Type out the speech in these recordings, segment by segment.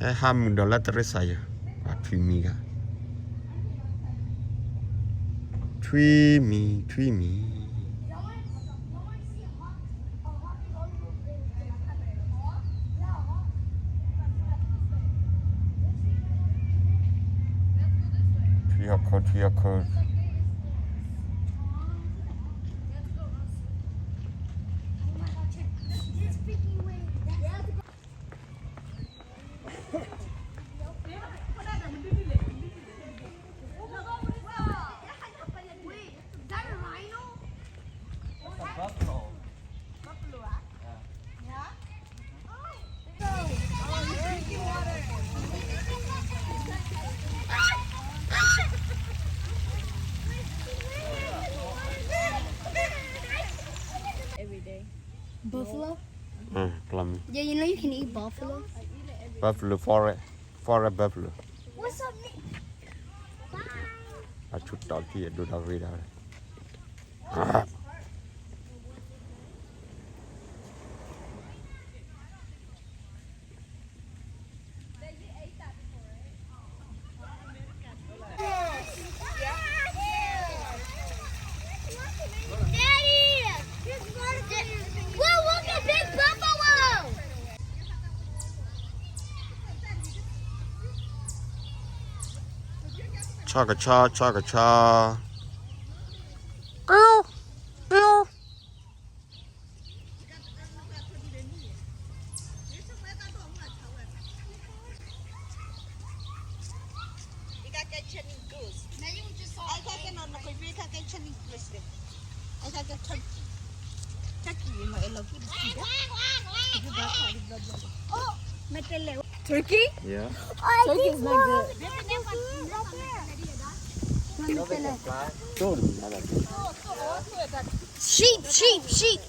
$5 teresa ya. Twimiga. Twimi. Triaco. Buffalo? Plum. Yeah, you know you can eat buffalo. Buffalo forest buffalo. What's up, Nick? Bye. Chút đó thì đồ đào về đó. Chaka. Girl. Turkey? Yeah. Turkey is not good. Sheep. Sheep.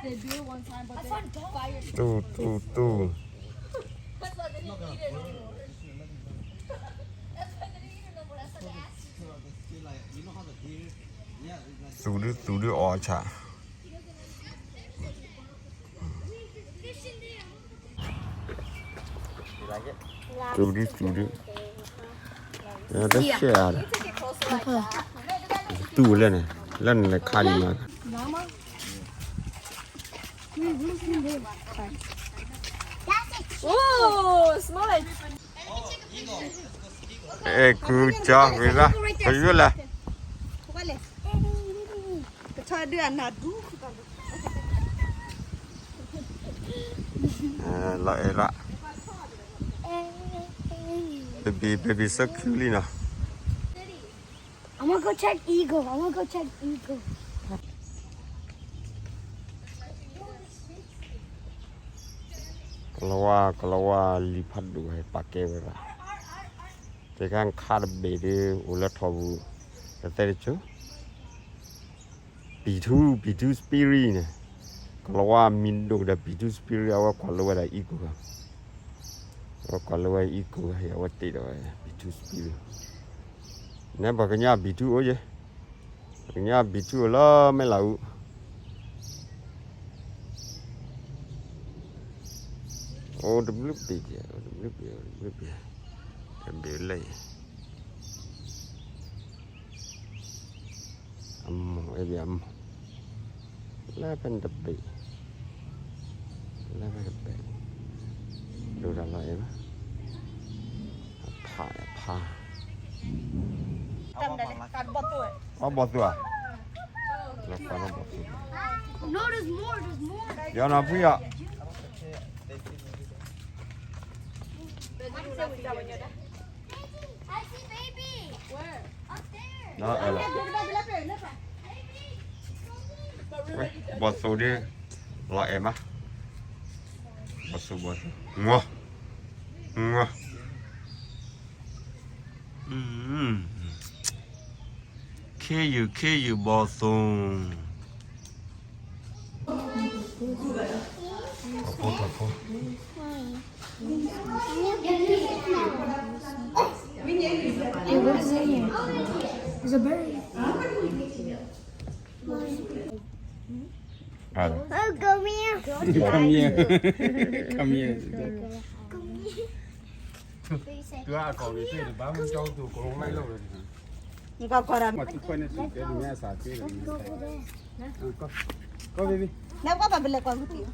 They do it one time, but they're fired. Tu. Su đứa chả. Su đứa. Đó xe à. Tu lên này khai mà. Oh, smell it. Ê, cứ cho về ra. Phải biết là. Lại lạ. Baby so cute nào. I'm gonna go check eagle. Kalau lipat dua pakai berapa? Tekan kar bede ulat tahu, kata itu. B2 spirit ni. Kalau mindu dah B2 spirit awak kalau ada ikut. Awak kalau ada ikut awak tidak B2 spirit. Ni bagainya B2 aja. Bagainya B2 lah melau. Oh, WP je. Ambil lagi. Ammo. Lapan tepi. Đồ ra lại mà. Apa. Bot tu ah. Lapan bot tu. No, there's more. Dia nak punya. I see baby. Where? Up there. Đó là. Bot số đi. Loại em á. Bot số. Mua. KU bot số. Thổ. Hey, what is in here? There's a bird. Ada. Oh, come here. Come here. Come here. Đưa cậu đi chơi thì báo mình cho tụi cổ không lấy lâu rồi. Nggak koran. Mà tụi quay nó chỉ cái nhà xả chơi rồi. Có baby. Nggak apa-apa beli kau putih.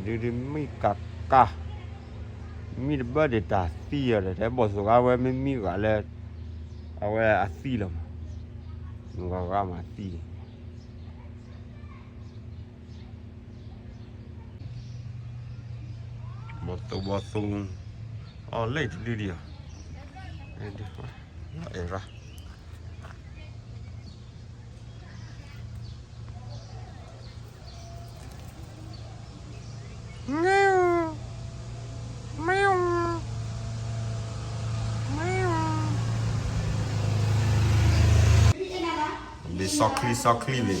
Đi mi cà mi bơ để ta xì rồi thế bỏ số áo mi gọi là áo à xì lắm gọi ra mà xì một bộ sung lấy thì đi à đây ra đi so clean đi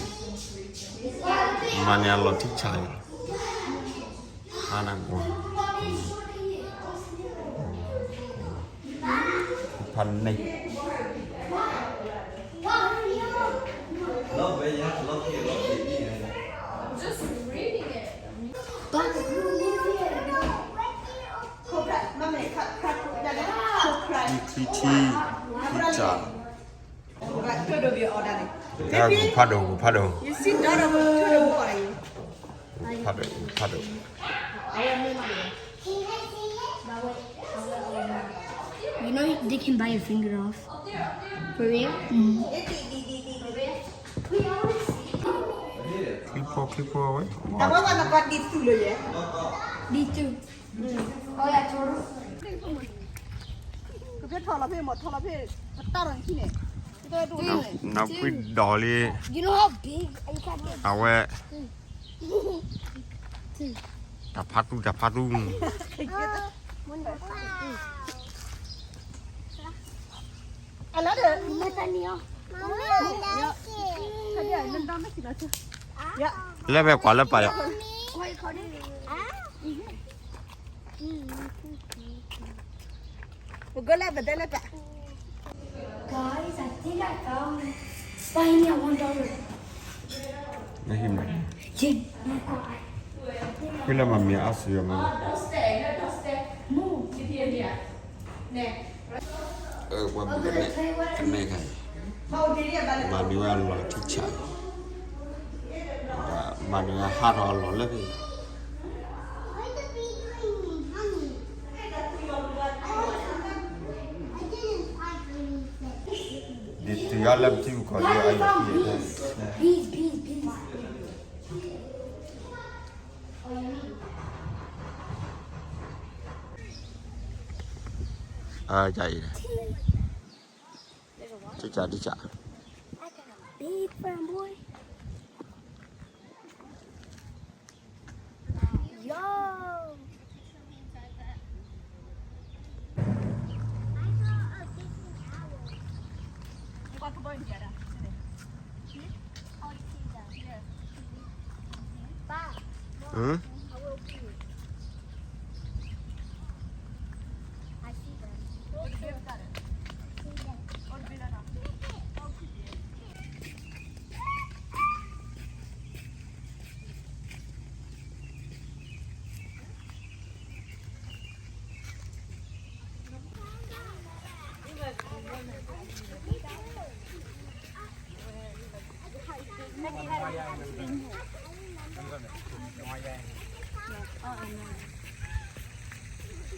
mà nhà lọt thích chạy anh ăn qua phần này chi chả cái phát đầu You sit down and put the boy. phát đầu You know they can bite your finger off. For real? clip ấy Apa kan nak di dulu ya? Me too. Oh yeah, total. Kau biết thò là phê một thò là phê tao rằng khi này. Kita dulu nó này. nó quyết đỏ đi You know how big you can get? áo ấy chả phát tu Alah deh. Matanya. Tadi ada nendang nak kita tu. Ya. lấy về quả lớp phải Pegala betul lah pak. Guys, I think I found buy me a $1. nó hiểm này Jim. cái là mà mình ăn sữa mà qua bên này cái Mau diri balik. mà nếu ăn là thích chạy mà nếu hát họ là gì đi từ ăn làm chim còn nhiều anh Bees. chạy này đi chả Big friend boy. Yo. Bukan kebun dia dah. ừ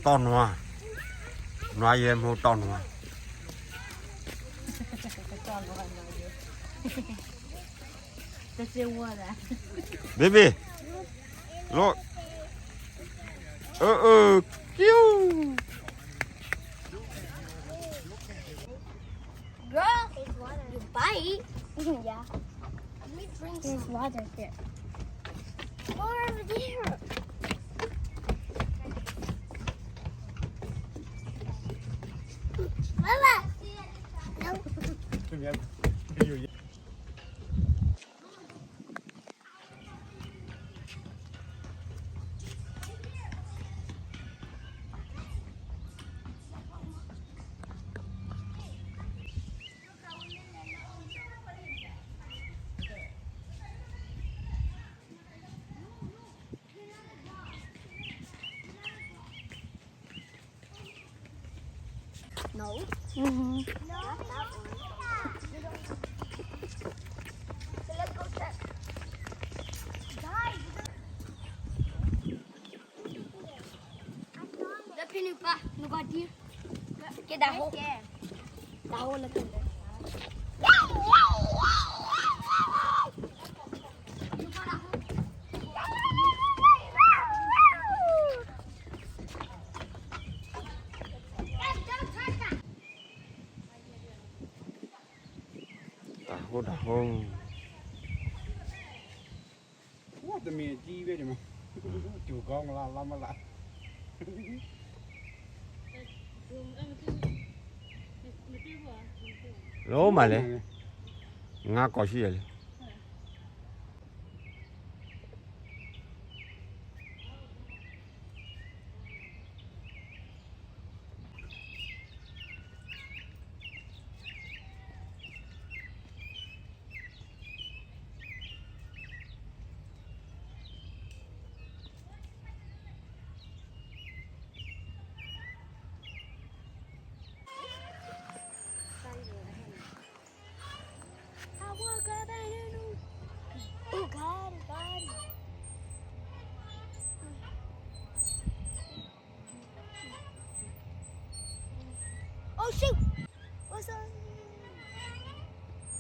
to noa em hô to noa baby look kêu Girl, you bite. Yeah. Let me drink. There's water there. More over there. Mama. No. No. Mm-hmm. No. That one. So let's go check. Guys. The pinupa. No got deer. Get that hole. That hole look in there. Đã hôn. What the mẹ chi vậy mà. Chủ con làm mà lại. Lố mà lẽ. Nga có gì vậy? Oh God, God. Oh shoot! What's up?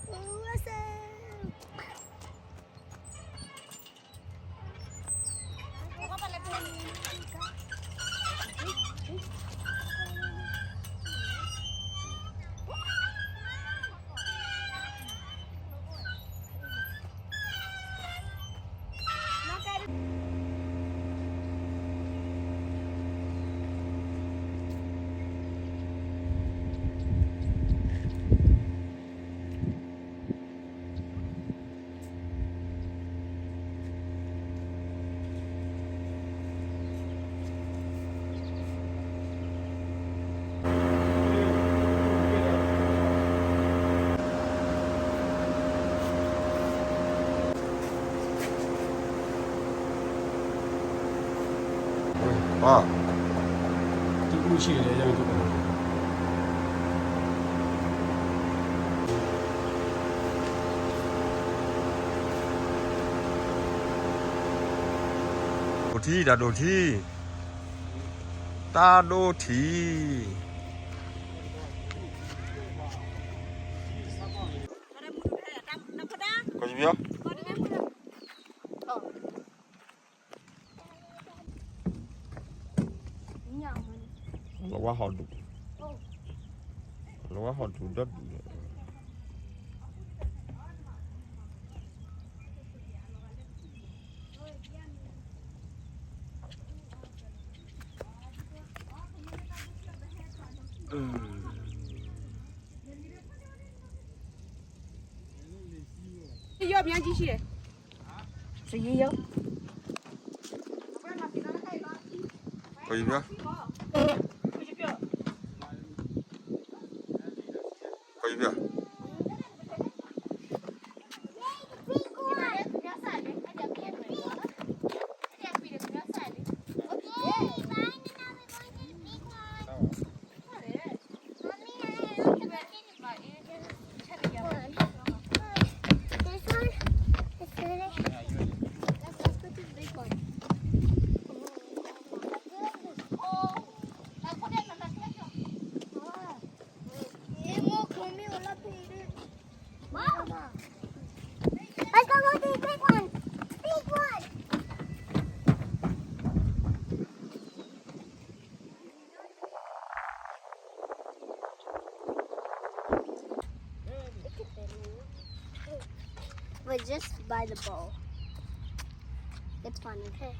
What's up? À, Chị cũng chỉ để cho tụi con. đồ thi đã đồ thi. Ta đồ thi. Có gì biết? Là quá họ đủ. Là quá họ đủ đất. Yo bien chi chi. Sự gì yo? Có gì biết? Có gì biết? Let's go to the big one. Big one. But just by the bowl. It's fun, okay?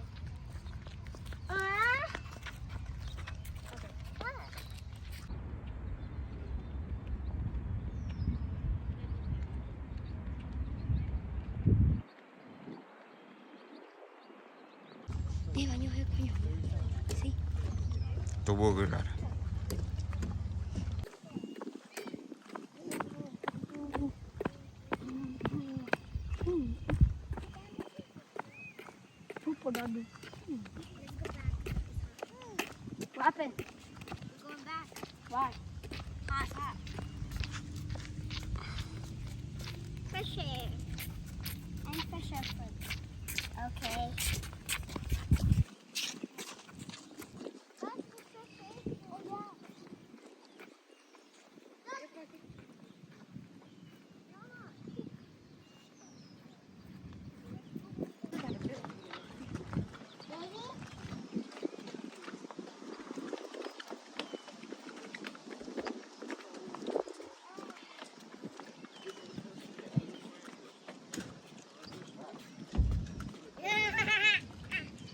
See? Tôi vô cái đó. What happened? We're going back. Why? Fresh air. And fresh air food. Okay.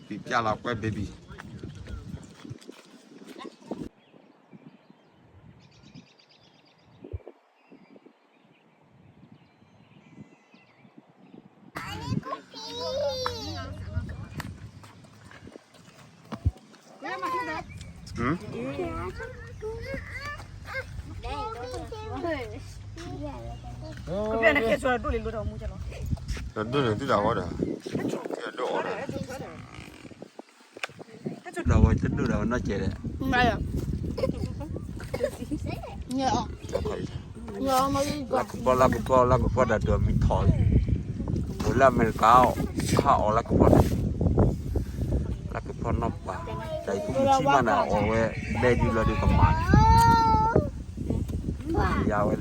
Bị cha là quay baby. Ừ? Có biết là kia rồi đuổi lùi đầu mua cho nó. Rồi đưa được tới đầu rồi. Cái độ rồi. Đầu rồi tính đưa đầu nó chạy đấy. Này à? Nhờ. Nhờ mà đi Là cái bò đã được mình thổi. Bữa là mình cao là cái bò nó bà. Tại cũng chỉ mà nào ở đây đi là đi cầm bàn. Giao ấy.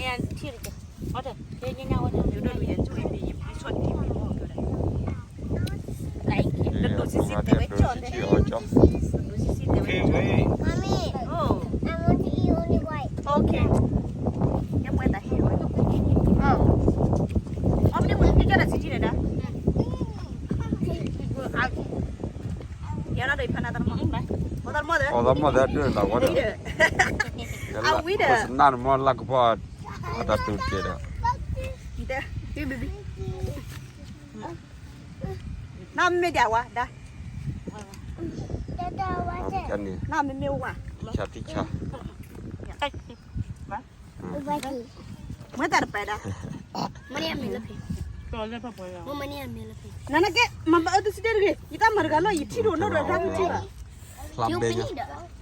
Em thiệt kìa. Ở đây, đây như nhau đây. Nếu đôi biển chui thì đi xuân thì mình mua cái đấy. Đấy, đừng đổ xí xí để với tròn đấy. Đổ xí xí để với tròn. Mommy, Oh, I want to eat only white. okay. Em quay tại hiểu. Ông đi muốn đi cho là xí xí này đã. Nó đầy phần nào tao mong đấy. Có tao mua đấy. Đó mà đã đưa đầu rồi. À, quý đấy. Nãy mà là cái bò đã tụt chết rồi. Đây, đây baby. Nam mê giàu à, đây. Dada, what's it? Cái này, Nam mê mêu à. ticha. Whitey. Mới ta được phải đã. Money I'm in the pay. Rồi lên phải bồi. More money I'm in the pay. Nana ke, mà ở đây xí đây cái. Kita mereka lo, itu đồ nó rồi ra cái gì à? Làm You đây need nhá. it.